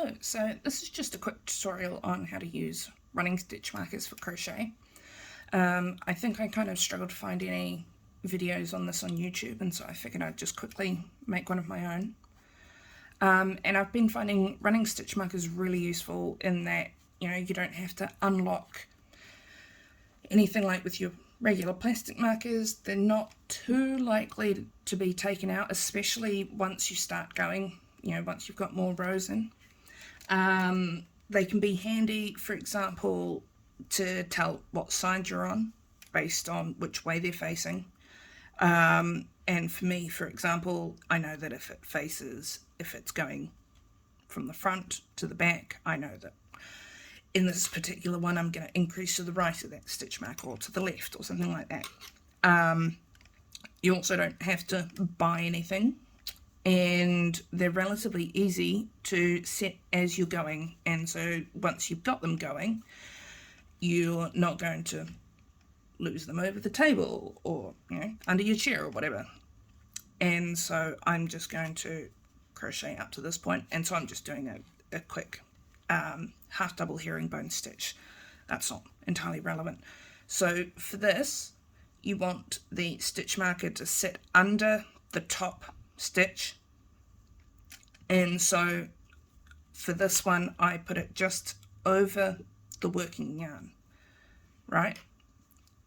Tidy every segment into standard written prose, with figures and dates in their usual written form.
Hello, so this is just a quick tutorial on how to use running stitch markers for crochet. I think I kind of struggled to find any videos on this on YouTube, and so I figured I'd just quickly make one of my own. And I've been finding running stitch markers really useful in that, you know, you don't have to unlock anything like with your regular plastic markers. They're not too likely to be taken out, especially once you start going, you know, once you've got more rows in. They can be handy, for example, to tell what side you're on based on which way they're facing. And for me, for example, I know that if it's going from the front to the back, I know that in this particular one I'm going to increase to the right of that stitch mark or to the left or something like that. You also don't have to buy anything, and they're relatively easy to set as you're going, and so once you've got them going, you're not going to lose them over the table or, you know, under your chair or whatever. And so I'm just going to crochet up to this point, and so I'm just doing a quick half double herringbone stitch. That's not entirely relevant. So for this, you want the stitch marker to sit under the top stitch, and so for this one I put it just over the working yarn, right?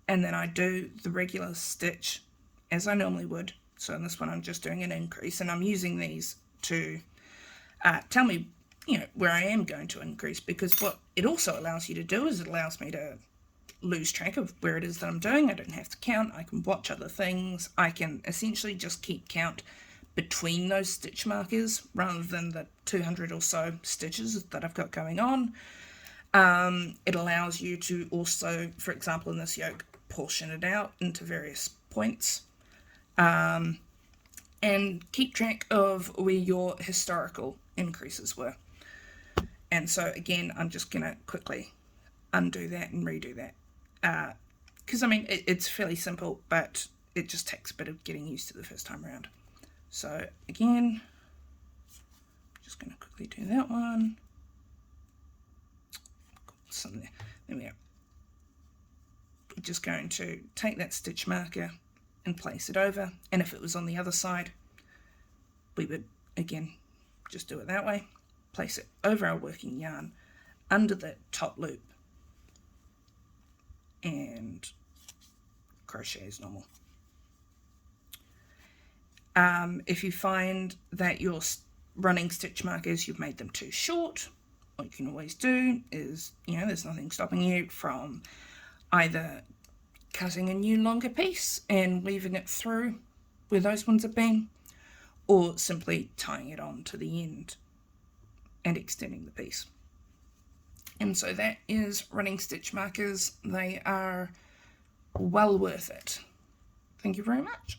And then I do the regular stitch as I normally would. So in this one I'm just doing an increase, and I'm using these to tell me, you know, where I am going to increase, because what it also allows you to do is it allows me to lose track of where it is that I'm doing. I don't have to count. I can watch other things. I can essentially just keep count between those stitch markers rather than the 200 or so stitches that I've got going on. It allows you to also, for example, in this yoke, portion it out into various points, and keep track of where your historical increases were. And so again, I'm just going to quickly undo that and redo that, because I mean it's fairly simple, but it just takes a bit of getting used to the first time around. So again, just going to quickly do that one. There we go. We're just going to take that stitch marker and place it over, and if it was on the other side, we would again just do it that way. Place it over our working yarn under the top loop and crochet as normal. If you find that your running stitch markers, you've made them too short, what you can always do is, you know, there's nothing stopping you from either cutting a new longer piece and weaving it through where those ones have been, or simply tying it on to the end and extending the piece. And so that is running stitch markers. They are well worth it. Thank you very much.